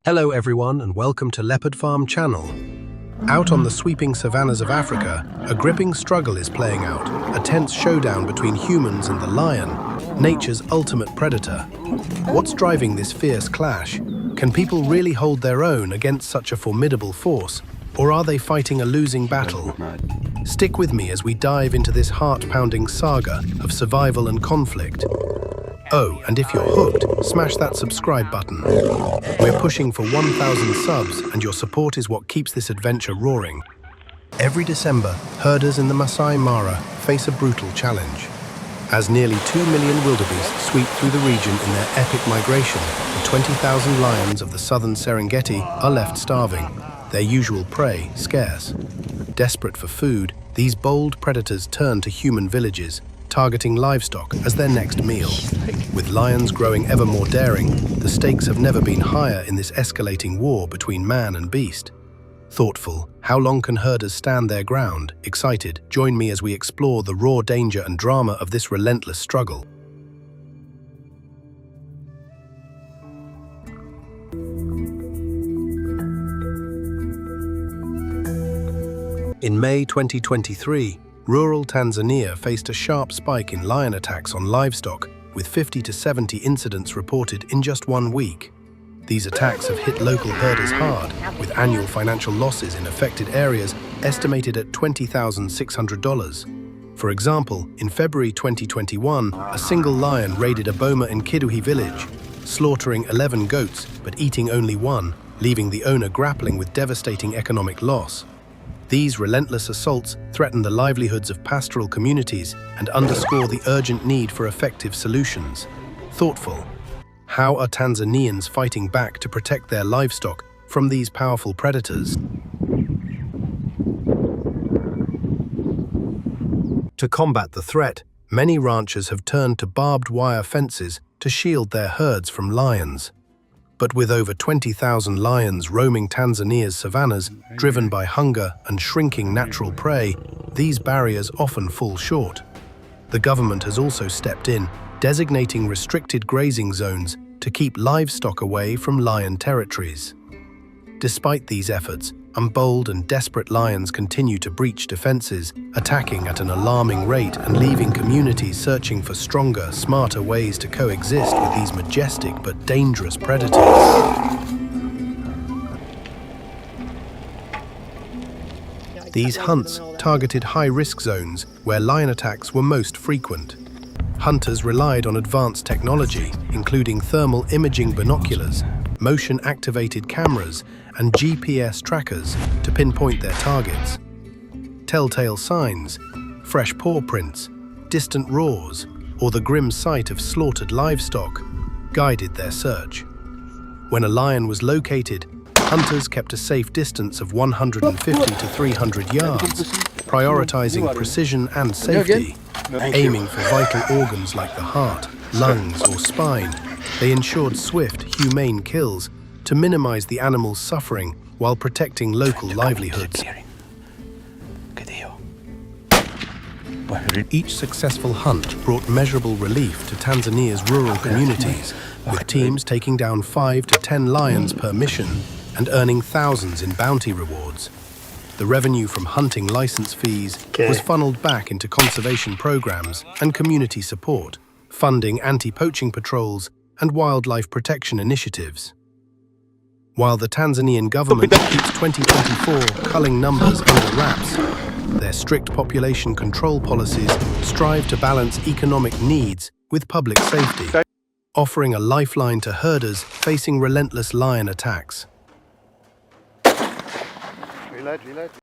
Hello everyone and welcome to Leopard Farm channel. Out on the sweeping savannas of Africa, a gripping struggle is playing out, a tense showdown between humans and the lion, nature's ultimate predator. What's driving this fierce clash? Can people really hold their own against such a formidable force, or are they fighting a losing battle? Stick with me as we dive into this heart-pounding saga of survival and conflict. Oh, and if you're hooked, smash that subscribe button. We're pushing for 1,000 subs, and your support is what keeps this adventure roaring. Every December, herders in the Masai Mara face a brutal challenge. As nearly 2 million wildebeest sweep through the region in their epic migration, the 20,000 lions of the southern Serengeti are left starving, their usual prey scarce. Desperate for food, these bold predators turn to human villages, targeting livestock as their next meal. With lions growing ever more daring, the stakes have never been higher in this escalating war between man and beast. Thoughtful, how long can herders stand their ground? Excited, join me as we explore the raw danger and drama of this relentless struggle. In May 2023, rural Tanzania faced a sharp spike in lion attacks on livestock, with 50 to 70 incidents reported in just 1 week. These attacks have hit local herders hard, with annual financial losses in affected areas estimated at $20,600. For example, in February 2021, a single lion raided a boma in Kiduhi village, slaughtering 11 goats but eating only one, leaving the owner grappling with devastating economic loss. These relentless assaults threaten the livelihoods of pastoral communities and underscore the urgent need for effective solutions. Thoughtful. How are Tanzanians fighting back to protect their livestock from these powerful predators? To combat the threat, many ranchers have turned to barbed wire fences to shield their herds from lions. But with over 20,000 lions roaming Tanzania's savannas, driven by hunger and shrinking natural prey, these barriers often fall short. The government has also stepped in, designating restricted grazing zones to keep livestock away from lion territories. Despite these efforts, bold and desperate lions continue to breach defenses, attacking at an alarming rate and leaving communities searching for stronger, smarter ways to coexist with these majestic but dangerous predators. These hunts targeted high-risk zones where lion attacks were most frequent. Hunters relied on advanced technology, including thermal imaging binoculars, motion-activated cameras, and GPS trackers to pinpoint their targets. Telltale signs, fresh paw prints, distant roars, or the grim sight of slaughtered livestock guided their search. When a lion was located, hunters kept a safe distance of 150 to 300 yards, prioritizing precision and safety. Aiming for vital organs like the heart, lungs, or spine, they ensured swift, humane kills to minimize the animal's suffering while protecting local livelihoods. Each successful hunt brought measurable relief to Tanzania's rural communities, with teams taking down 5 to 10 lions per mission and earning thousands in bounty rewards. The revenue from hunting license fees was funneled back into conservation programs and community support, funding anti-poaching patrols and wildlife protection initiatives. While the Tanzanian government keeps 2024 culling numbers under wraps, their strict population control policies strive to balance economic needs with public safety, offering a lifeline to herders facing relentless lion attacks.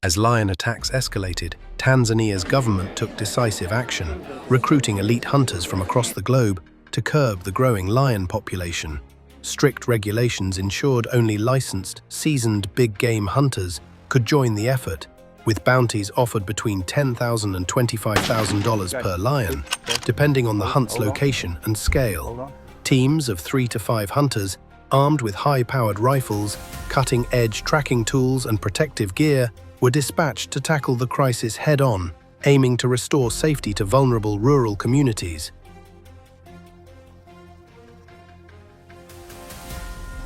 As lion attacks escalated, Tanzania's government took decisive action, recruiting elite hunters from across the globe to curb the growing lion population. Strict regulations ensured only licensed, seasoned big game hunters could join the effort, with bounties offered between $10,000 and $25,000 per lion, depending on the hunt's location and scale. Teams of 3 to 5 hunters, armed with high-powered rifles, cutting-edge tracking tools and protective gear, were dispatched to tackle the crisis head-on, aiming to restore safety to vulnerable rural communities.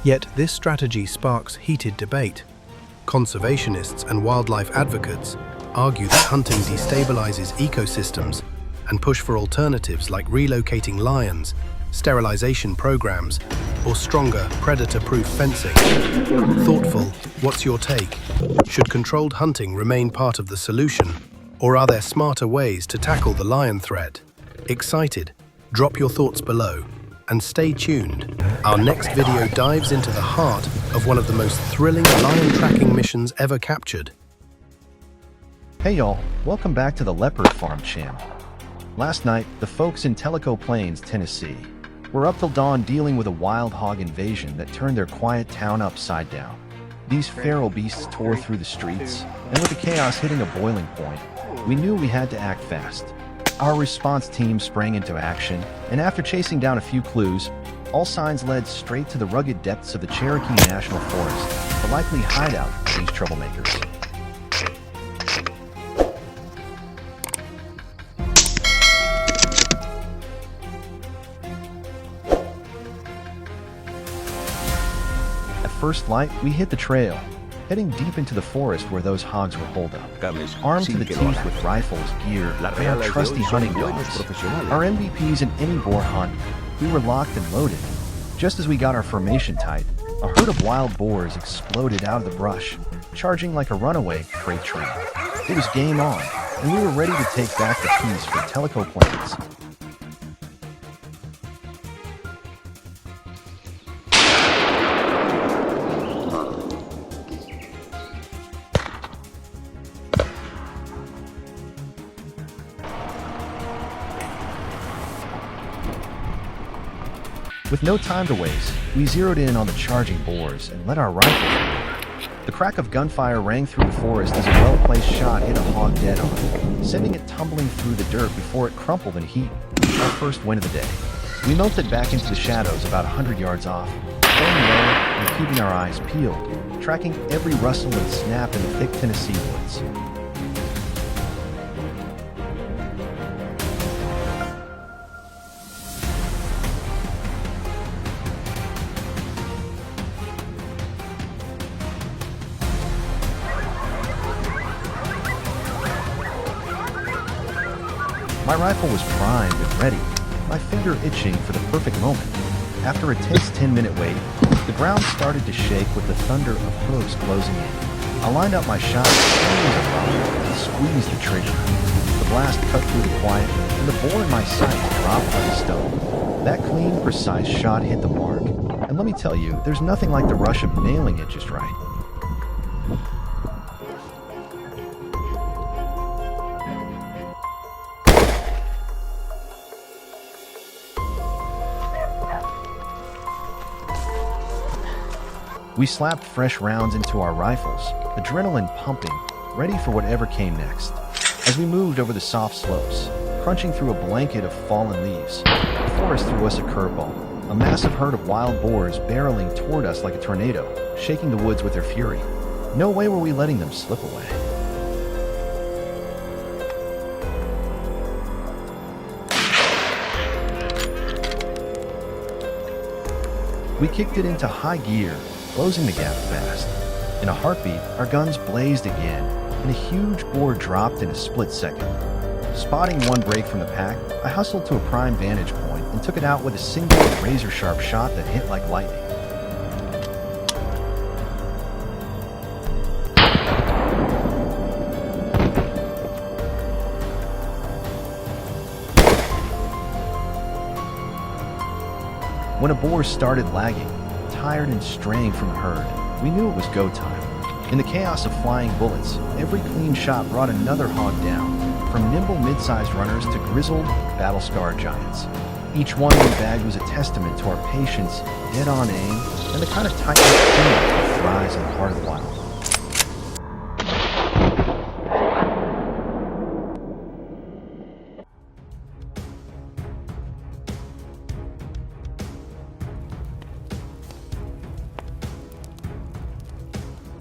Yet this strategy sparks heated debate. Conservationists and wildlife advocates argue that hunting destabilizes ecosystems and push for alternatives like relocating lions, sterilization programs, or stronger predator-proof fencing. Thoughtful, what's your take? Should controlled hunting remain part of the solution, or are there smarter ways to tackle the lion threat? Excited? Drop your thoughts below, and stay tuned. Our next video dives into the heart of one of the most thrilling lion tracking missions ever captured. Hey y'all, welcome back to the Leopard Farm channel. Last night, the folks in Tellico Plains, Tennessee, were up till dawn dealing with a wild hog invasion that turned their quiet town upside down. These feral beasts tore through the streets, and with the chaos hitting a boiling point, we knew we had to act fast. Our response team sprang into action, and after chasing down a few clues, all signs led straight to the rugged depths of the Cherokee National Forest, the likely hideout of these troublemakers. First light, we hit the trail, heading deep into the forest where those hogs were holed up. Armed to the teeth with rifles, gear, and our trusty hunting dogs, our MVPs in any boar hunt, we were locked and loaded. Just as we got our formation tight, a herd of wild boars exploded out of the brush, charging like a runaway freight train. It was game on, and we were ready to take back the peace for Tellico Plains. With no time to waste, we zeroed in on the charging boars and let our rifles. The crack of gunfire rang through the forest as a well-placed shot hit a hog dead on, sending it tumbling through the dirt before it crumpled in heat. Our first win of the day. We melted back into the shadows about 100 yards off, staying low and keeping our eyes peeled, tracking every rustle and snap in the thick Tennessee woods. My rifle was primed and ready, my finger itching for the perfect moment. After a tense 10-minute wait, the ground started to shake with the thunder of hooves closing in. I lined up my shot and squeezed the trigger. The blast cut through the quiet, and the boar in my sight dropped like a stone. That clean, precise shot hit the mark, and let me tell you, there's nothing like the rush of nailing it just right. We slapped fresh rounds into our rifles, adrenaline pumping, ready for whatever came next. As we moved over the soft slopes, crunching through a blanket of fallen leaves, the forest threw us a curveball, a massive herd of wild boars barreling toward us like a tornado, shaking the woods with their fury. No way were we letting them slip away. We kicked it into high gear, closing the gap fast. In a heartbeat, our guns blazed again, and a huge boar dropped in a split second. Spotting one break from the pack, I hustled to a prime vantage point and took it out with a single razor-sharp shot that hit like lightning. When a boar started lagging, tired and straying from the herd, we knew it was go time. In the chaos of flying bullets, every clean shot brought another hog down, from nimble mid-sized runners to grizzled, battle-scarred giants. Each one we bagged was a testament to our patience, dead-on aim, and the kind of tight-knit team that thrives in the heart of the wild.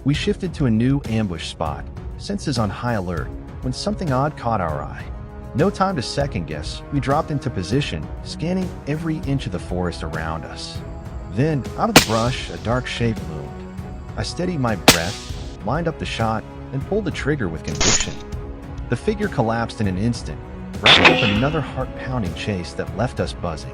We shifted to a new ambush spot, senses on high alert, when something odd caught our eye. No time to second guess, we dropped into position, scanning every inch of the forest around us. Then, out of the brush, a dark shape loomed. I steadied my breath, lined up the shot, and pulled the trigger with conviction. The figure collapsed in an instant, wrapping up another heart-pounding chase that left us buzzing.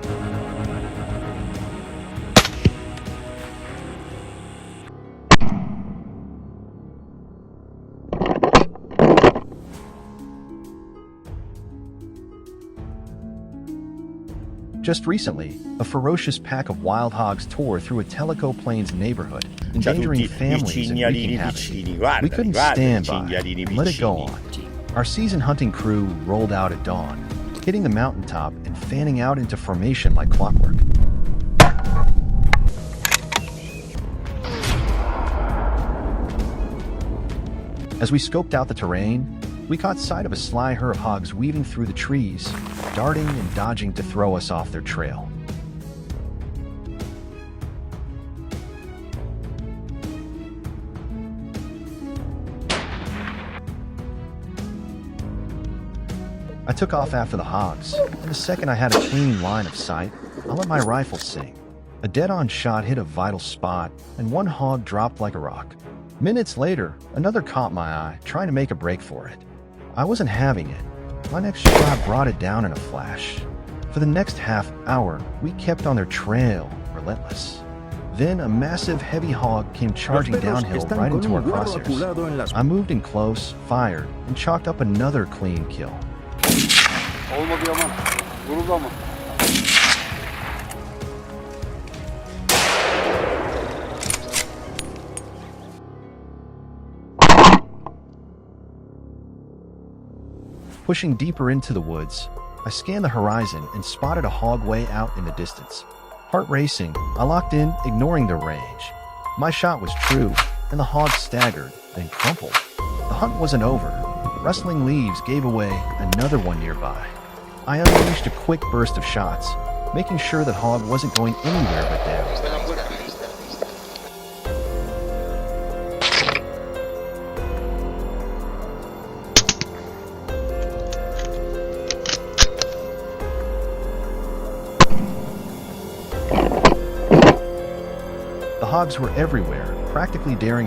Just recently, a ferocious pack of wild hogs tore through a Tellico Plains neighborhood, endangering families and wreaking havoc. We couldn't stand by and let it go on. Our seasoned hunting crew rolled out at dawn, hitting the mountaintop and fanning out into formation like clockwork. As we scoped out the terrain, we caught sight of a sly herd of hogs weaving through the trees, darting and dodging to throw us off their trail. I took off after the hogs, and the second I had a clean line of sight, I let my rifle sing. A dead-on shot hit a vital spot, and one hog dropped like a rock. Minutes later, another caught my eye, trying to make a break for it. I wasn't having it. My next shot brought it down in a flash. For the next half hour, we kept on their trail, relentless. Then a massive heavy hog came charging downhill right into our crosshairs. I moved in close, fired, and chalked up another clean kill. Pushing deeper into the woods, I scanned the horizon and spotted a hog way out in the distance. Heart racing, I locked in, ignoring their range. My shot was true, and the hog staggered, then crumpled. The hunt wasn't over. Rustling leaves gave away another one nearby. I unleashed a quick burst of shots, making sure that hog wasn't going anywhere but down. The hogs were everywhere, practically daring us